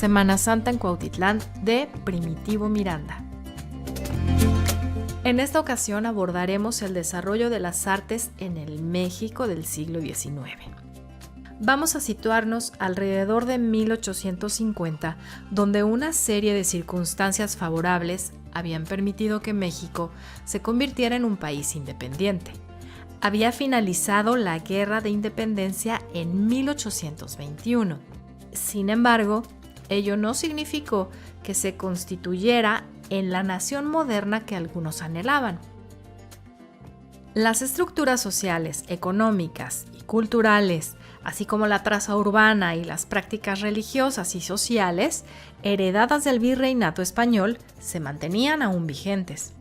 Semana Santa en Cuautitlán de Primitivo Miranda. En esta ocasión abordaremos el desarrollo de las artes en el México del siglo XIX. Vamos a situarnos alrededor de 1850, donde una serie de circunstancias favorables habían permitido que México se convirtiera en un país independiente. Había finalizado la Guerra de Independencia en 1821. Sin embargo, ello no significó que se constituyera en la nación moderna que algunos anhelaban. Las estructuras sociales, económicas y culturales, así como la traza urbana y las prácticas religiosas y sociales heredadas del virreinato español, se mantenían aún vigentes.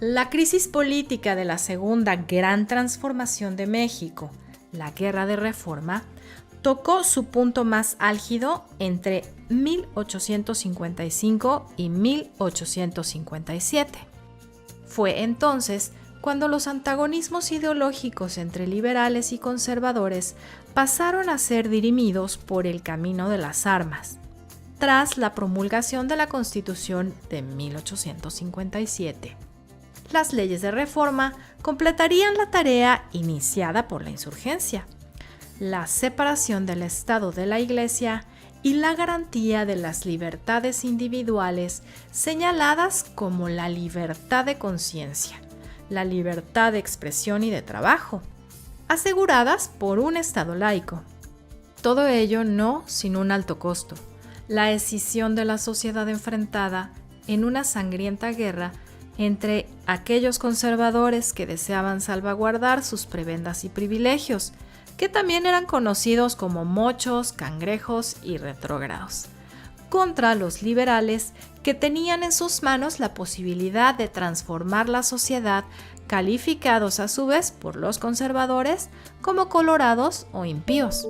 La crisis política de la Segunda Gran Transformación de México, la Guerra de Reforma, tocó su punto más álgido entre 1855 y 1857. Fue entonces cuando los antagonismos ideológicos entre liberales y conservadores pasaron a ser dirimidos por el camino de las armas, tras la promulgación de la Constitución de 1857. Las leyes de reforma completarían la tarea iniciada por la insurgencia, la separación del Estado de la Iglesia y la garantía de las libertades individuales señaladas como la libertad de conciencia, la libertad de expresión y de trabajo, aseguradas por un Estado laico. Todo ello no sin un alto costo, la escisión de la sociedad enfrentada en una sangrienta guerra entre aquellos conservadores que deseaban salvaguardar sus prebendas y privilegios, que también eran conocidos como mochos, cangrejos y retrógrados, contra los liberales que tenían en sus manos la posibilidad de transformar la sociedad, calificados a su vez por los conservadores como colorados o impíos.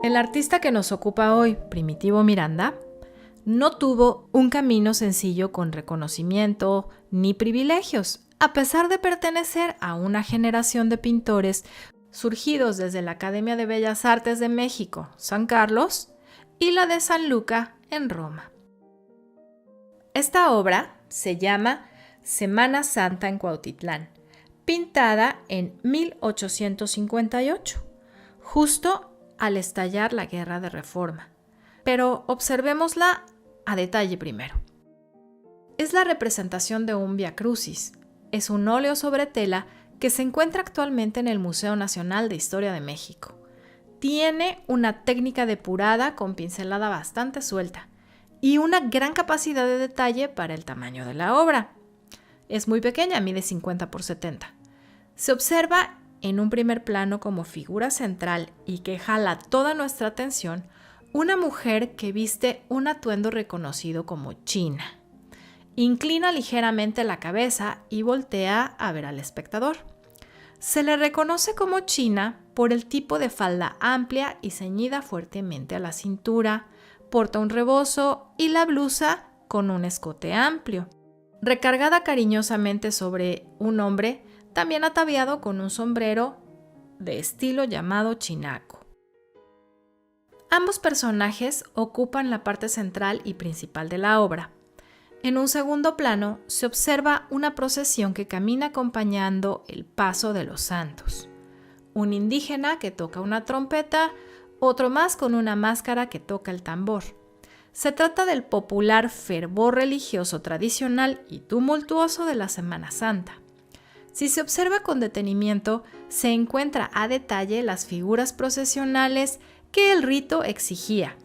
El artista que nos ocupa hoy, Primitivo Miranda, no tuvo un camino sencillo con reconocimiento ni privilegios, a pesar de pertenecer a una generación de pintores surgidos desde la Academia de Bellas Artes de México, San Carlos, y la de San Luca, en Roma. Esta obra se llama Semana Santa en Cuautitlán, pintada en 1858, justo al estallar la Guerra de Reforma. Pero observémosla a detalle primero. Es la representación de un Vía Crucis. Es un óleo sobre tela que se encuentra actualmente en el Museo Nacional de Historia de México. Tiene una técnica depurada con pincelada bastante suelta y una gran capacidad de detalle para el tamaño de la obra. Es muy pequeña, mide 50 por 70. Se observa en un primer plano como figura central y que jala toda nuestra atención una mujer que viste un atuendo reconocido como china. Inclina ligeramente la cabeza y voltea a ver al espectador. Se le reconoce como china por el tipo de falda amplia y ceñida fuertemente a la cintura, porta un rebozo y la blusa con un escote amplio, recargada cariñosamente sobre un hombre también ataviado con un sombrero de estilo llamado chinaco. Ambos personajes ocupan la parte central y principal de la obra. En un segundo plano se observa una procesión que camina acompañando el paso de los santos. Un indígena que toca una trompeta, otro más con una máscara que toca el tambor. Se trata del popular fervor religioso tradicional y tumultuoso de la Semana Santa. Si se observa con detenimiento, se encuentra a detalle las figuras procesionales que el rito exigía.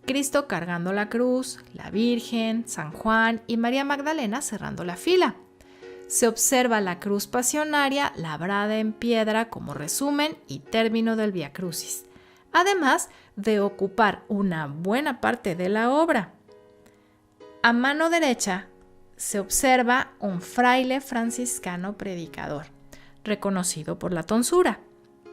Cristo cargando la cruz, la Virgen, San Juan y María Magdalena cerrando la fila. Se observa la cruz pasionaria labrada en piedra como resumen y término del Vía Crucis, además de ocupar una buena parte de la obra. A mano derecha se observa un fraile franciscano predicador, reconocido por la tonsura,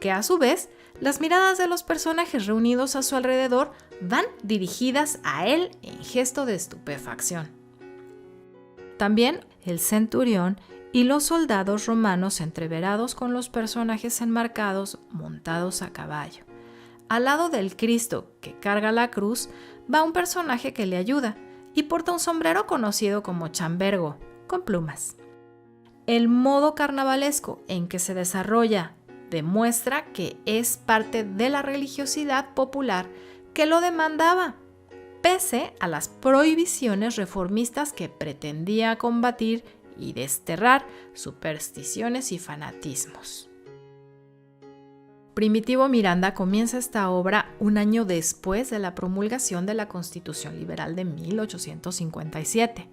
que a su vez las miradas de los personajes reunidos a su alrededor van dirigidas a él en gesto de estupefacción. También el centurión y los soldados romanos entreverados con los personajes enmarcados montados a caballo, Al lado del Cristo que carga la cruz va un personaje que le ayuda y porta un sombrero conocido como chambergo, con plumas. El modo carnavalesco en que se desarrolla demuestra que es parte de la religiosidad popular que lo demandaba, pese a las prohibiciones reformistas que pretendía combatir y desterrar supersticiones y fanatismos. Primitivo Miranda comienza esta obra un año después de la promulgación de la Constitución Liberal de 1857,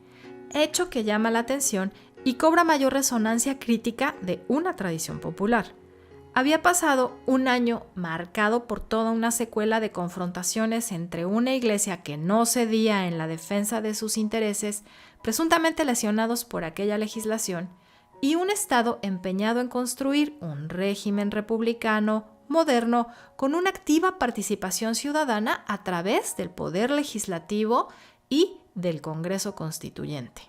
hecho que llama la atención y cobra mayor resonancia crítica de una tradición popular. Había pasado un año marcado por toda una secuela de confrontaciones entre una iglesia que no cedía en la defensa de sus intereses, presuntamente lesionados por aquella legislación, y un Estado empeñado en construir un régimen republicano moderno con una activa participación ciudadana a través del poder legislativo y del Congreso Constituyente.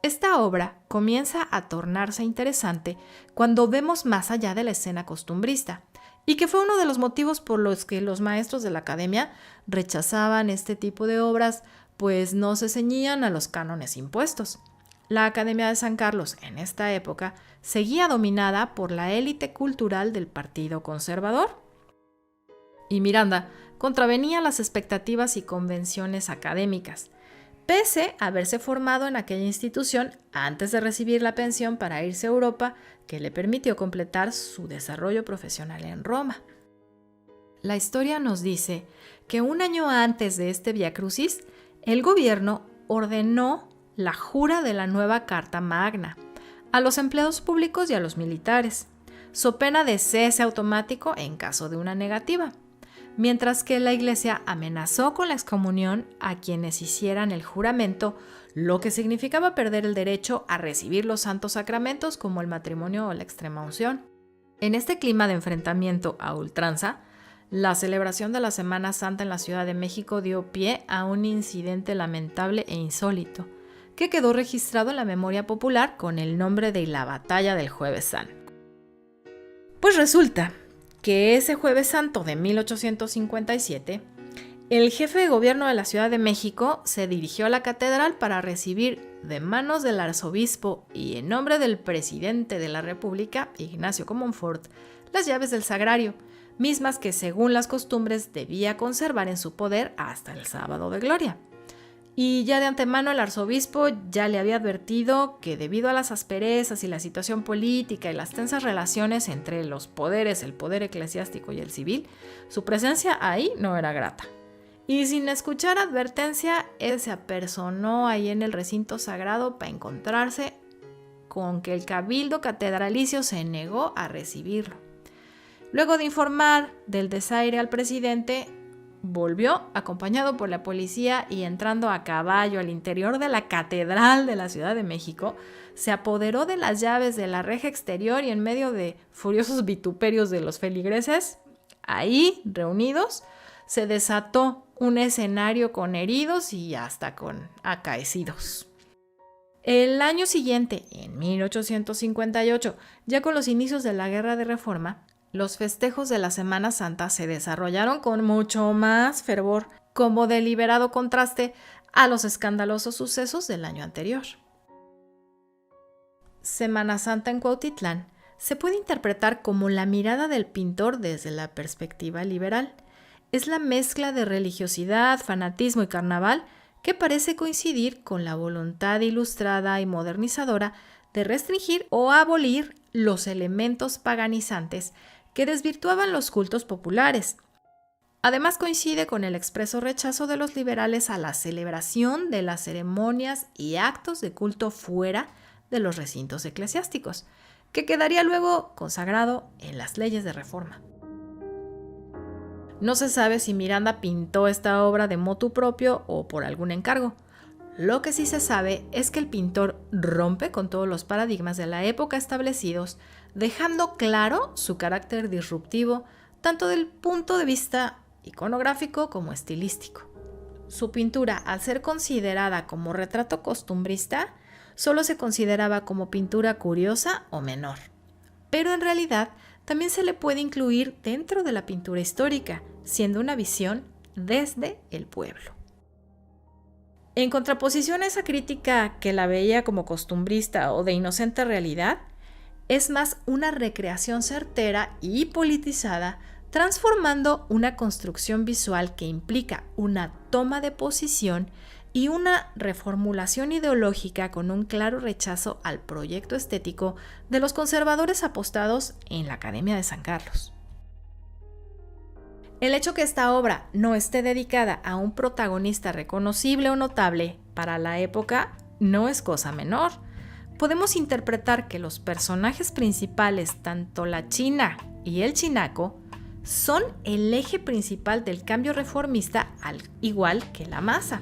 Esta obra comienza a tornarse interesante cuando vemos más allá de la escena costumbrista, y que fue uno de los motivos por los que los maestros de la academia rechazaban este tipo de obras, pues no se ceñían a los cánones impuestos. La Academia de San Carlos en esta época seguía dominada por la élite cultural del Partido Conservador. Y Miranda contravenía las expectativas y convenciones académicas, pese a haberse formado en aquella institución antes de recibir la pensión para irse a Europa, que le permitió completar su desarrollo profesional en Roma. La historia nos dice que un año antes de este Vía Crucis, el gobierno ordenó la jura de la nueva Carta Magna a los empleados públicos y a los militares, so pena de cese automático en caso de una negativa, mientras que la Iglesia amenazó con la excomunión a quienes hicieran el juramento, lo que significaba perder el derecho a recibir los santos sacramentos como el matrimonio o la extrema unción. En este clima de enfrentamiento a ultranza, la celebración de la Semana Santa en la Ciudad de México dio pie a un incidente lamentable e insólito, que quedó registrado en la memoria popular con el nombre de la Batalla del Jueves Santo. Pues resulta que ese Jueves Santo de 1857, el jefe de gobierno de la Ciudad de México se dirigió a la catedral para recibir de manos del arzobispo y en nombre del presidente de la República, Ignacio Comonfort, las llaves del sagrario, mismas que según las costumbres debía conservar en su poder hasta el Sábado de Gloria. Y ya de antemano el arzobispo ya le había advertido que debido a las asperezas y la situación política y las tensas relaciones entre los poderes, el poder eclesiástico y el civil, su presencia ahí no era grata. Y sin escuchar advertencia, él se apersonó ahí en el recinto sagrado para encontrarse con que el cabildo catedralicio se negó a recibirlo. Luego de informar del desaire al presidente, volvió acompañado por la policía y entrando a caballo al interior de la Catedral de la Ciudad de México, se apoderó de las llaves de la reja exterior y en medio de furiosos vituperios de los feligreses, ahí reunidos, se desató un escenario con heridos y hasta con acaecidos. El año siguiente, en 1858, ya con los inicios de la Guerra de Reforma, los festejos de la Semana Santa se desarrollaron con mucho más fervor, como deliberado contraste a los escandalosos sucesos del año anterior. Semana Santa en Cuautitlán se puede interpretar como la mirada del pintor desde la perspectiva liberal. Es la mezcla de religiosidad, fanatismo y carnaval que parece coincidir con la voluntad ilustrada y modernizadora de restringir o abolir los elementos paganizantes que desvirtuaban los cultos populares. Además coincide con el expreso rechazo de los liberales a la celebración de las ceremonias y actos de culto fuera de los recintos eclesiásticos, que quedaría luego consagrado en las leyes de reforma. No se sabe si Miranda pintó esta obra de motu propio o por algún encargo. Lo que sí se sabe es que el pintor rompe con todos los paradigmas de la época establecidos, dejando claro su carácter disruptivo, tanto del punto de vista iconográfico como estilístico. Su pintura, al ser considerada como retrato costumbrista, solo se consideraba como pintura curiosa o menor. Pero en realidad también se le puede incluir dentro de la pintura histórica, siendo una visión desde el pueblo. En contraposición a esa crítica que la veía como costumbrista o de inocente realidad, es más una recreación certera y politizada, transformando una construcción visual que implica una toma de posición y una reformulación ideológica con un claro rechazo al proyecto estético de los conservadores apostados en la Academia de San Carlos. El hecho que esta obra no esté dedicada a un protagonista reconocible o notable para la época no es cosa menor. Podemos interpretar que los personajes principales, tanto la china y el chinaco, son el eje principal del cambio reformista, al igual que la maza.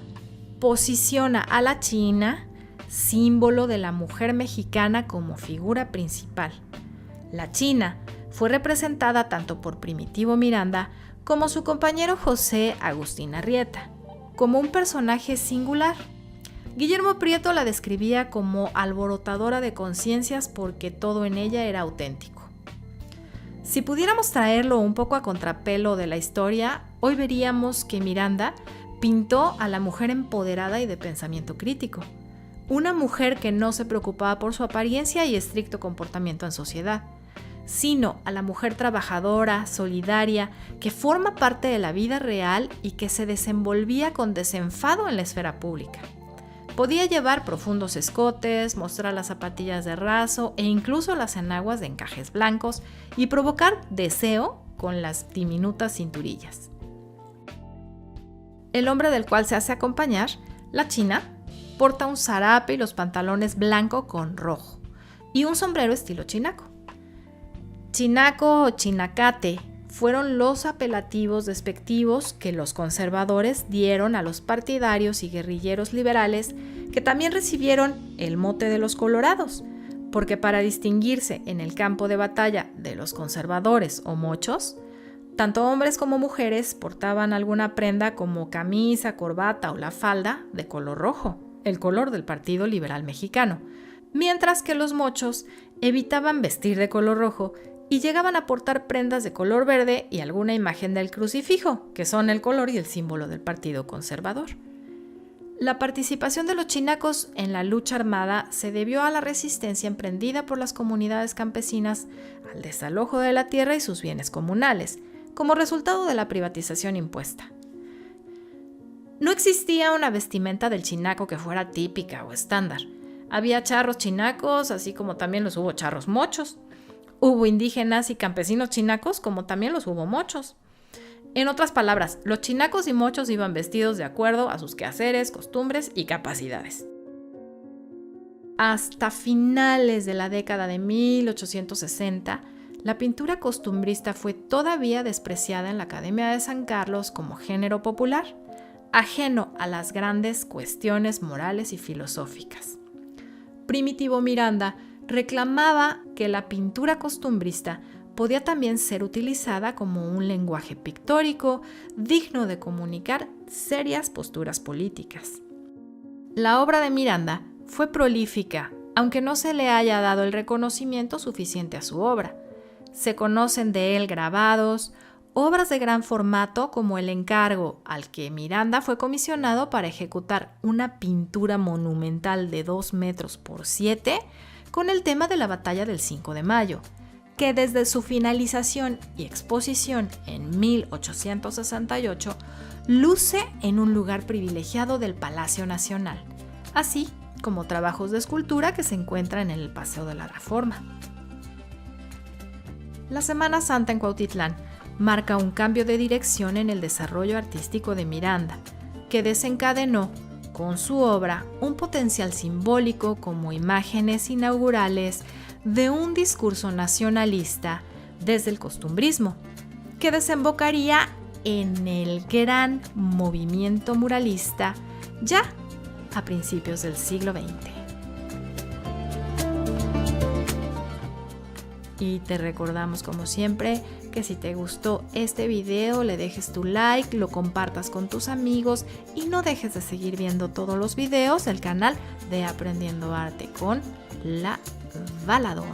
Posiciona a la china, símbolo de la mujer mexicana, como figura principal. La china fue representada tanto por Primitivo Miranda como su compañero José Agustín Arrieta, como un personaje singular. Guillermo Prieto la describía como alborotadora de conciencias porque todo en ella era auténtico. Si pudiéramos traerlo un poco a contrapelo de la historia, hoy veríamos que Miranda pintó a la mujer empoderada y de pensamiento crítico, una mujer que no se preocupaba por su apariencia y estricto comportamiento en sociedad, sino a la mujer trabajadora, solidaria, que forma parte de la vida real y que se desenvolvía con desenfado en la esfera pública. Podía llevar profundos escotes, mostrar las zapatillas de raso e incluso las enaguas de encajes blancos y provocar deseo con las diminutas cinturillas. El hombre del cual se hace acompañar, la china, porta un zarape y los pantalones blanco con rojo y un sombrero estilo chinaco. Chinaco o chinacate fueron los apelativos despectivos que los conservadores dieron a los partidarios y guerrilleros liberales, que también recibieron el mote de los colorados, porque para distinguirse en el campo de batalla de los conservadores o mochos, tanto hombres como mujeres portaban alguna prenda como camisa, corbata o la falda de color rojo, el color del Partido Liberal Mexicano, mientras que los mochos evitaban vestir de color rojo y llegaban a portar prendas de color verde y alguna imagen del crucifijo, que son el color y el símbolo del Partido Conservador. La participación de los chinacos en la lucha armada se debió a la resistencia emprendida por las comunidades campesinas al desalojo de la tierra y sus bienes comunales, como resultado de la privatización impuesta. No existía una vestimenta del chinaco que fuera típica o estándar. Había charros chinacos, así como también los hubo charros mochos. Hubo indígenas y campesinos chinacos, como también los hubo mochos. En otras palabras, los chinacos y mochos iban vestidos de acuerdo a sus quehaceres, costumbres y capacidades. Hasta finales de la década de 1860, la pintura costumbrista fue todavía despreciada en la Academia de San Carlos como género popular, ajeno a las grandes cuestiones morales y filosóficas. Primitivo Miranda reclamaba que la pintura costumbrista podía también ser utilizada como un lenguaje pictórico digno de comunicar serias posturas políticas. La obra de Miranda fue prolífica, aunque no se le haya dado el reconocimiento suficiente a su obra. Se conocen de él grabados, obras de gran formato como el encargo al que Miranda fue comisionado para ejecutar una pintura monumental de 2 metros por 7 con el tema de la batalla del 5 de mayo, que desde su finalización y exposición en 1868 luce en un lugar privilegiado del Palacio Nacional, así como trabajos de escultura que se encuentran en el Paseo de la Reforma. La Semana Santa en Cuautitlán marca un cambio de dirección en el desarrollo artístico de Miranda, que desencadenó con su obra un potencial simbólico como imágenes inaugurales de un discurso nacionalista desde el costumbrismo, que desembocaría en el gran movimiento muralista ya a principios del siglo XX. Y te recordamos, como siempre, que si te gustó este video le dejes tu like, lo compartas con tus amigos y no dejes de seguir viendo todos los videos del canal de Aprendiendo Arte con La Valadón.